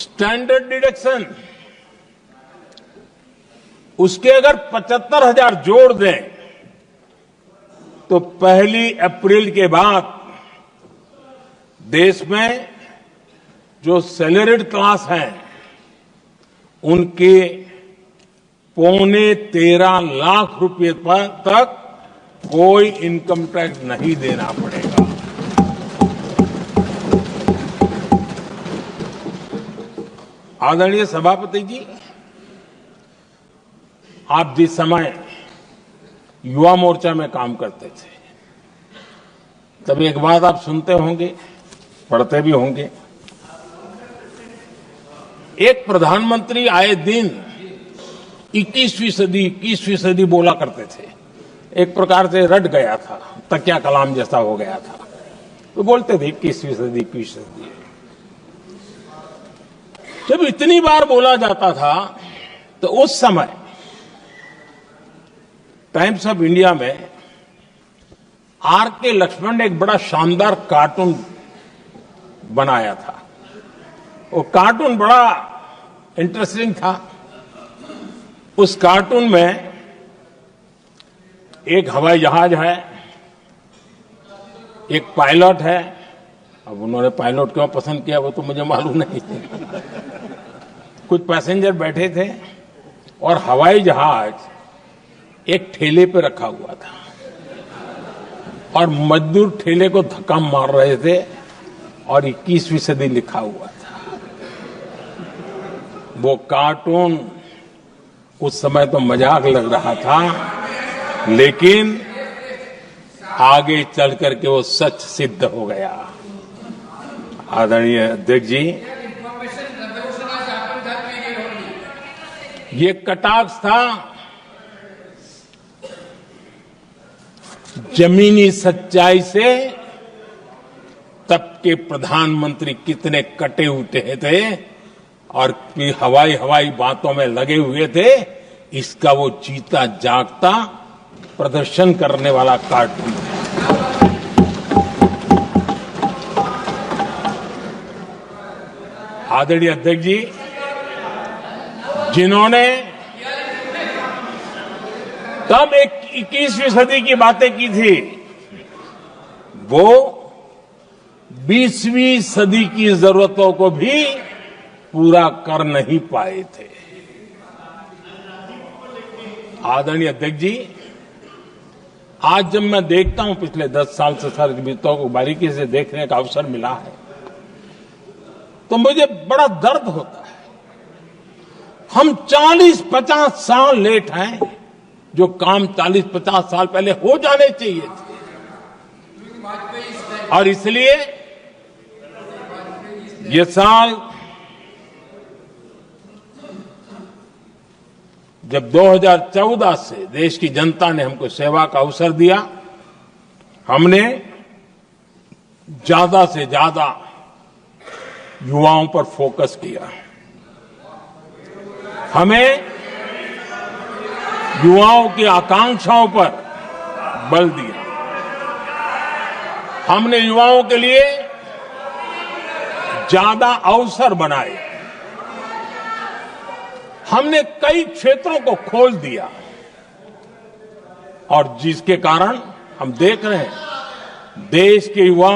Standard deduction उसके अगर 75,000 जोड़ दें तो 1 अप्रैल के बाद देश में जो सैलरीड क्लास हैं उनके 13.25 लाख रुपए पर तक कोई इनकम टैक्स नहीं देना पड़ेगा। आदरणीय सभापति जी, आप जिस समय युवा मोर्चा में काम करते थे तब एक बात आप सुनते होंगे, पढ़ते भी होंगे। एक प्रधानमंत्री आए दिन 21वीं सदी बोला करते थे। एक प्रकार से रट गया था, तकिया कलाम जैसा हो गया था, तो बोलते थे 21वीं सदी। जब इतनी बार बोला जाता था तो उस समय टाइम्स ऑफ इंडिया में R.K. लक्ष्मण ने एक बड़ा शानदार कार्टून बनाया था। वो कार्टून बड़ा इंटरेस्टिंग था। उस कार्टून में एक हवाई जहाज है, एक पायलट है। अब उन्होंने पायलट क्यों पसंद किया वो तो मुझे मालूम नहीं। कुछ पैसेंजर बैठे थे और हवाई जहाज एक ठेले पे रखा हुआ था और मजदूर ठेले को धक्का मार रहे थे और 21वीं सदी लिखा हुआ था। वो कार्टून उस समय तो मजाक लग रहा था, लेकिन आगे चल करके वो सच सिद्ध हो गया। आदरणीय अध्यक्ष जी, ये कटाक्ष था जमीनी सच्चाई से। तब के प्रधानमंत्री कितने कटे उठे थे और हवाई बातों में लगे हुए थे, इसका वो जीता जागता प्रदर्शन करने वाला कार्टून है। आदरणीय अध्यक्ष जी, जिन्होंने तब 21वीं सदी की बातें की थी, वो 20वीं सदी की जरूरतों को भी पूरा कर नहीं पाए थे। आदरणीय अध्यक्ष जी, आज जब मैं देखता हूं, पिछले 10 साल से सारी विषयों को बारीकी से देखने का अवसर मिला है, तो मुझे बड़ा दर्द होता है। हम 40-50 साल लेट हैं, जो काम 40-50 साल पहले हो जाने चाहिए थे। और इसलिए ये साल जब 2014 से देश की जनता ने हमको सेवा का अवसर दिया, हमने ज्यादा से ज्यादा युवाओं पर फोकस किया। हमें युवाओं की आकांक्षाओं पर बल दिया। हमने युवाओं के लिए ज्यादा अवसर बनाए। हमने कई क्षेत्रों को खोल दिया और जिसके कारण हम देख रहे हैं देश के युवा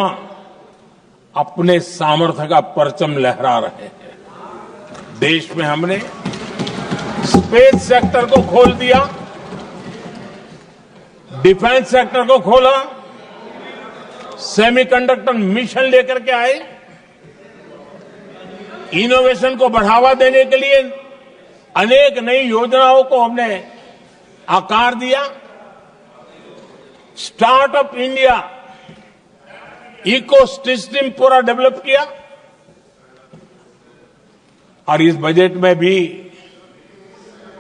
अपने सामर्थ्य का परचम लहरा रहे हैं। देश में हमने स्पेस सेक्टर को खोल दिया, डिफेंस सेक्टर को खोला, सेमीकंडक्टर मिशन लेकर के आए, इनोवेशन को बढ़ावा देने के लिए अनेक नई योजनाओं को हमने आकार दिया। स्टार्टअप इंडिया इकोसिस्टम पूरा डेवलप किया और इस बजट में भी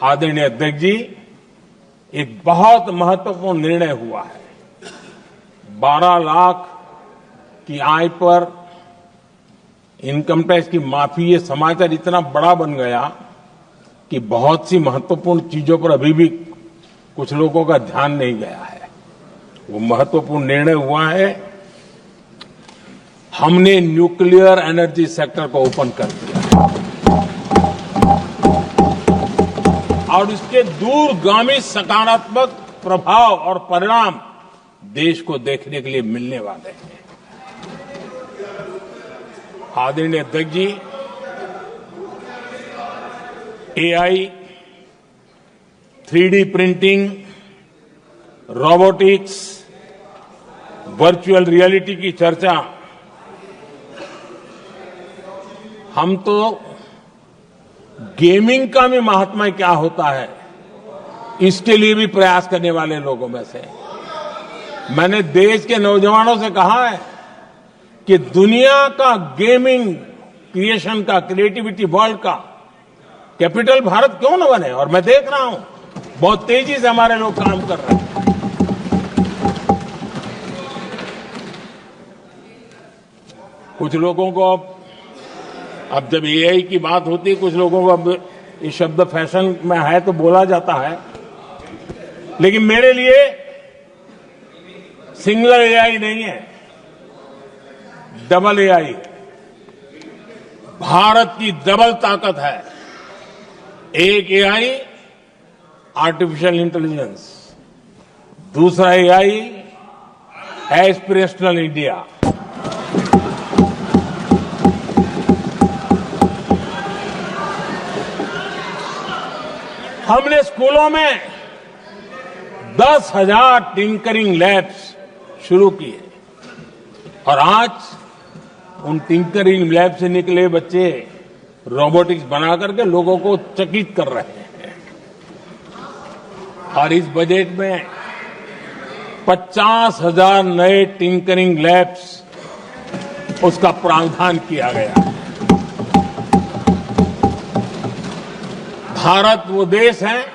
आदरणीय अध्यक्ष जी एक बहुत महत्वपूर्ण निर्णय हुआ है। 12 लाख की आय पर इनकम टैक्स की माफी। ये समाचार इतना बड़ा बन गया कि बहुत सी महत्वपूर्ण चीजों पर अभी भी कुछ लोगों का ध्यान नहीं गया है। वो महत्वपूर्ण निर्णय हुआ है। हमने न्यूक्लियर एनर्जी सेक्टर को ओपन कर दिया। और इसके दूरगामी सकारात्मक प्रभाव और परिणाम देश को देखने के लिए मिलने वाले हैं। आदरणीय अध्यक्ष जी, AI, 3D printing, robotics, virtual reality की चर्चा हम तो गेमिंग का भी महात्मा क्या होता है इसके लिए भी प्रयास करने वाले लोगों में से। मैंने देश के नौजवानों से कहा है कि दुनिया का गेमिंग क्रिएशन का, क्रिएटिविटी वर्ल्ड का कैपिटल भारत क्यों न बने। और मैं देख रहा हूं बहुत तेजी से हमारे लोग काम कर रहे हैं। कुछ लोगों को अब जब एआई की बात होती है, कुछ लोगों को अब ये शब्द फैशन में है तो बोला जाता है, लेकिन मेरे लिए सिंगल एआई नहीं है, डबल एआई। भारत की डबल ताकत है। एक एआई आर्टिफिशियल इंटेलिजेंस, दूसरा एआई एस्पिरेशनल इंडिया। हमने स्कूलों में 10,000 टिंकरिंग लैब्स शुरू किए और आज उन टिंकरिंग लैब से निकले बच्चे रोबोटिक्स बना करके लोगों को चकित कर रहे हैं। और इस बजट में 50,000 नए टिंकरिंग लैब्स उसका प्रावधान किया गया। भारत वो देश है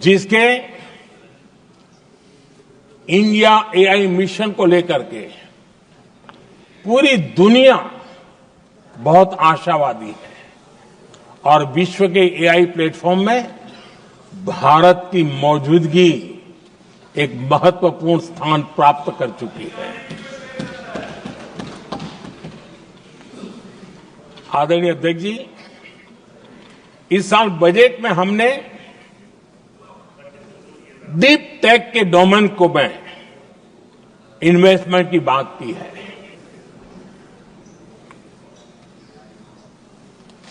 जिसके इंडिया एआई मिशन को लेकर के पूरी दुनिया बहुत आशावादी है और विश्व के एआई प्लेटफॉर्म में भारत की मौजूदगी एक महत्वपूर्ण स्थान प्राप्त कर चुकी है। आदरणीय अध्यक्ष जी, इस साल बजट में हमने डीप टेक के डोमेन को में इन्वेस्टमेंट की बात की है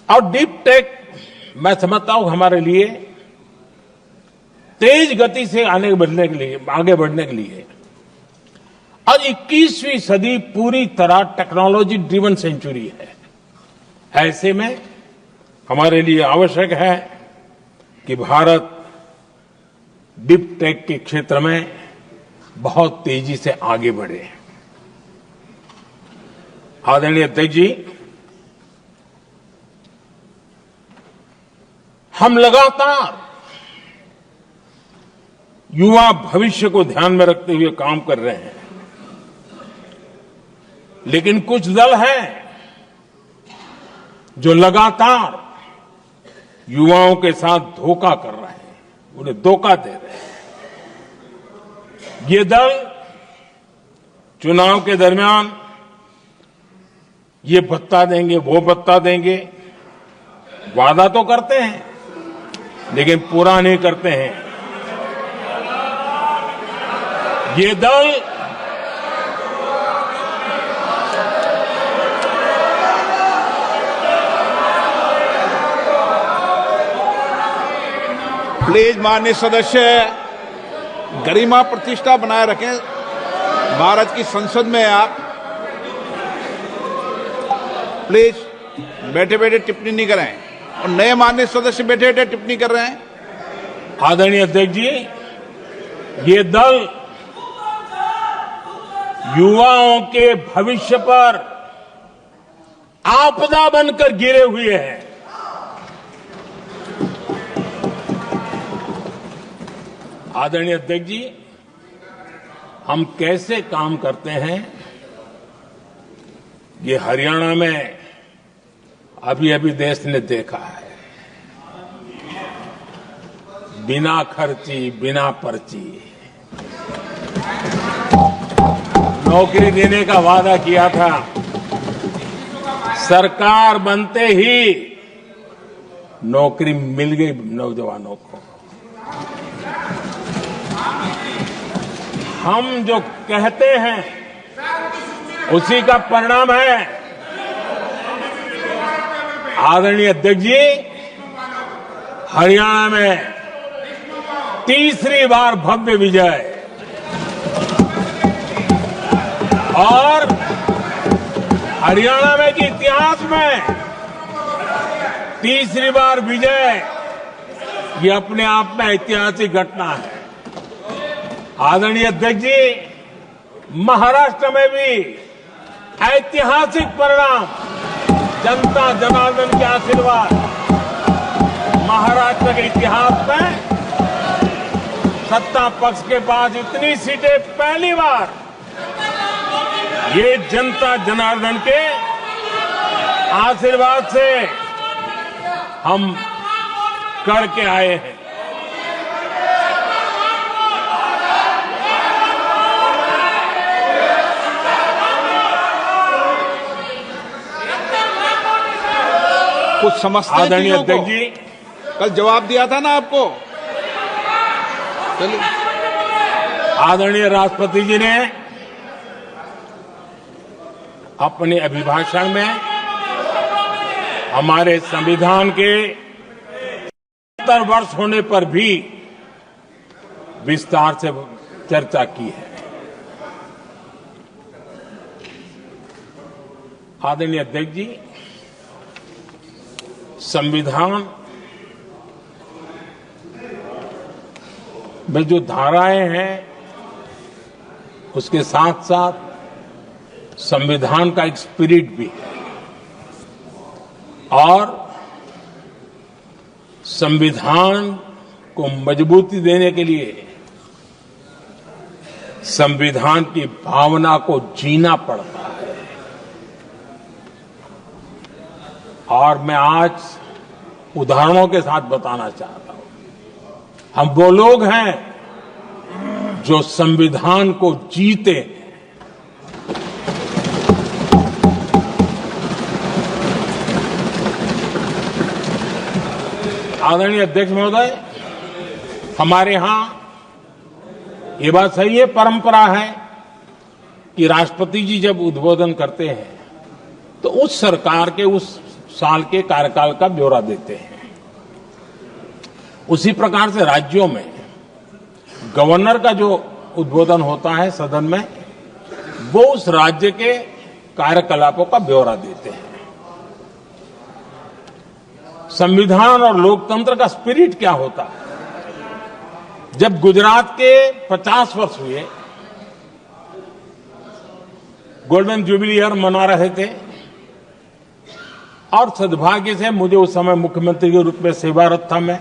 और डीप टेक मैं समझता हूं हमारे लिए तेज गति से आगे बढ़ने के लिए आज 21वीं सदी पूरी तरह टेक्नोलॉजी ड्रिवन सेंचुरी है। ऐसे में हमारे लिए आवश्यक है कि भारत डीप टेक के क्षेत्र में बहुत तेजी से आगे बढ़े। आदरणीय अध्यक्ष जी, हम लगातार युवा भविष्य को ध्यान में रखते हुए काम कर रहे हैं, लेकिन कुछ दल हैं जो लगातार युवाओं के साथ धोखा कर रहे हैं, उन्हें धोखा दे रहे हैं। ये दल चुनाव के दरमियान ये भत्ता देंगे, वो भत्ता देंगे, वादा तो करते हैं लेकिन पूरा नहीं करते हैं। ये दल प्लीज माननीय सदस्य गरिमा प्रतिष्ठा बनाए रखें। भारत की संसद में आप प्लीज बैठे बैठे टिप्पणी नहीं करें और नए माननीय सदस्य बैठे बैठे टिप्पणी कर रहे हैं। आदरणीय अध्यक्ष जी, ये दल युवाओं के भविष्य पर आपदा बनकर गिरे हुए हैं। आदरणीय अध्यक्ष जी, हम कैसे काम करते हैं ये हरियाणा में अभी अभी देश ने देखा है। बिना खर्ची, बिना पर्ची नौकरी देने का वादा किया था। सरकार बनते ही नौकरी मिल गई नौजवानों को। हम जो कहते हैं उसी का परिणाम है। आदरणीय अध्यक्ष जी, हरियाणा में तीसरी बार भव्य विजय और हरियाणा में के इतिहास में तीसरी बार विजय, ये अपने आप में ऐतिहासिक घटना है। आदरणीय अध्यक्ष जी, महाराष्ट्र में भी ऐतिहासिक परिणाम, जनता जनार्दन के आशीर्वाद। महाराष्ट्र के इतिहास में सत्ता पक्ष के पास इतनी सीटें पहली बार, ये जनता जनार्दन के आशीर्वाद से हम करके आए हैं। कुछ समझते हैं आदरणीय चीजों को? अध्यक्ष जी, कल जवाब दिया था ना आपको। चलिए। आदरणीय राष्ट्रपति जी ने अपने अभिभाषण में हमारे संविधान के 70 वर्ष होने पर भी विस्तार से चर्चा की है। आदरणीय अध्यक्ष जी, संविधान में जो धाराएं हैं उसके साथ साथ संविधान का एक स्पिरिट भी है और संविधान को मजबूती देने के लिए संविधान की भावना को जीना पड़ता है। और मैं आज उदाहरणों के साथ बताना चाहता हूं। हम वो लोग हैं जो संविधान को जीते हैं। आदरणीय अध्यक्ष महोदय, हमारे यहां ये बात सही है, परंपरा है कि राष्ट्रपति जी जब उद्बोधन करते हैं तो उस सरकार के उस साल के कार्यकाल का ब्यौरा देते हैं। उसी प्रकार से राज्यों में गवर्नर का जो उद्बोधन होता है सदन में, वो उस राज्य के कार्यकलापों का ब्यौरा देते हैं। संविधान और लोकतंत्र का स्पिरिट क्या होता है? जब गुजरात के 50 वर्ष हुए, गोल्डन जुबली ईयर मना रहे थे और सद्भाग्य से मुझे उस समय मुख्यमंत्री के रूप में सेवारत था मैं,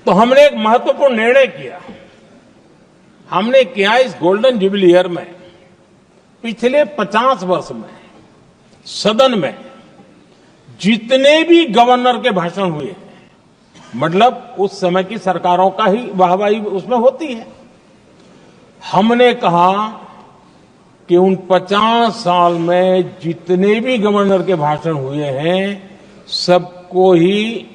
तो हमने एक महत्वपूर्ण निर्णय किया। हमने किया इस गोल्डन जुबली ईयर में पिछले 50 वर्ष में सदन में जितने भी गवर्नर के भाषण हुए, मतलब उस समय की सरकारों का ही वाहवाही उसमें होती है, हमने कहा कि उन 50 साल में जितने भी गवर्नर के भाषण हुए हैं सबको ही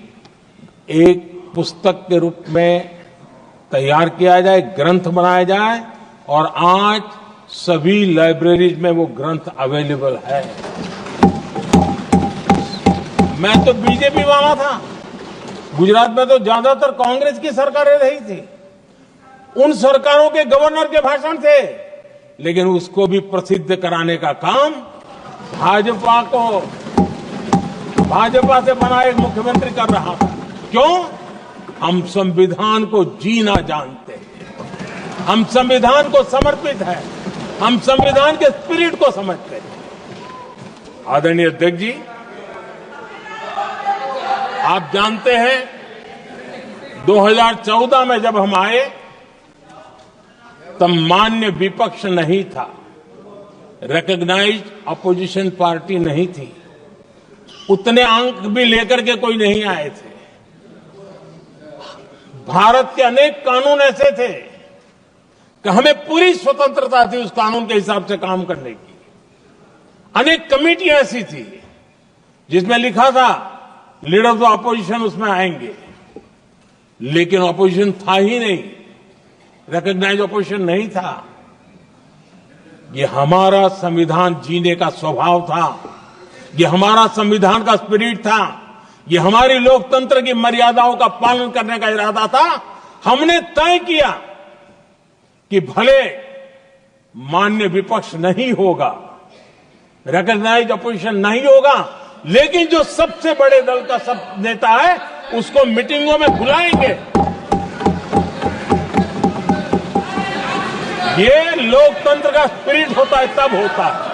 एक पुस्तक के रूप में तैयार किया जाए, ग्रंथ बनाया जाए और आज सभी लाइब्रेरीज में वो ग्रंथ अवेलेबल है। मैं तो बीजेपी वाला था, गुजरात में तो ज्यादातर कांग्रेस की सरकारें रही थी, उन सरकारों के गवर्नर के भाषण थे, लेकिन उसको भी प्रसिद्ध कराने का काम भाजपा से बना एक मुख्यमंत्री कर रहा था। क्यों? हम संविधान को जीना जानते हैं, हम संविधान को समर्पित हैं, हम संविधान के स्पिरिट को समझते हैं। आदरणीय अध्यक्ष जी, आप जानते हैं 2014 में जब हम आए तब मान्य विपक्ष नहीं था, रिकॉग्नाइज्ड अपोजिशन पार्टी नहीं थी, उतने अंक भी लेकर के कोई नहीं आए थे। भारत के अनेक कानून ऐसे थे कि हमें पूरी स्वतंत्रता थी उस कानून के हिसाब से काम करने की। अनेक कमेटियां ऐसी थी जिसमें लिखा था लीडर्स ऑफ अपोजिशन उसमें आएंगे, लेकिन अपोजिशन था ही नहीं, रिकॉग्नाइज अपोजिशन नहीं था। ये हमारा संविधान जीने का स्वभाव था, ये हमारा संविधान का स्पिरिट था, ये हमारी लोकतंत्र की मर्यादाओं का पालन करने का इरादा था। हमने तय किया कि भले मान्य विपक्ष नहीं होगा, रिकॉग्नाइज अपोजिशन नहीं होगा, लेकिन जो सबसे बड़े दल का सब नेता है उसको मीटिंगों में बुलाएंगे। ये लोकतंत्र का स्पिरिट होता है, तब होता है।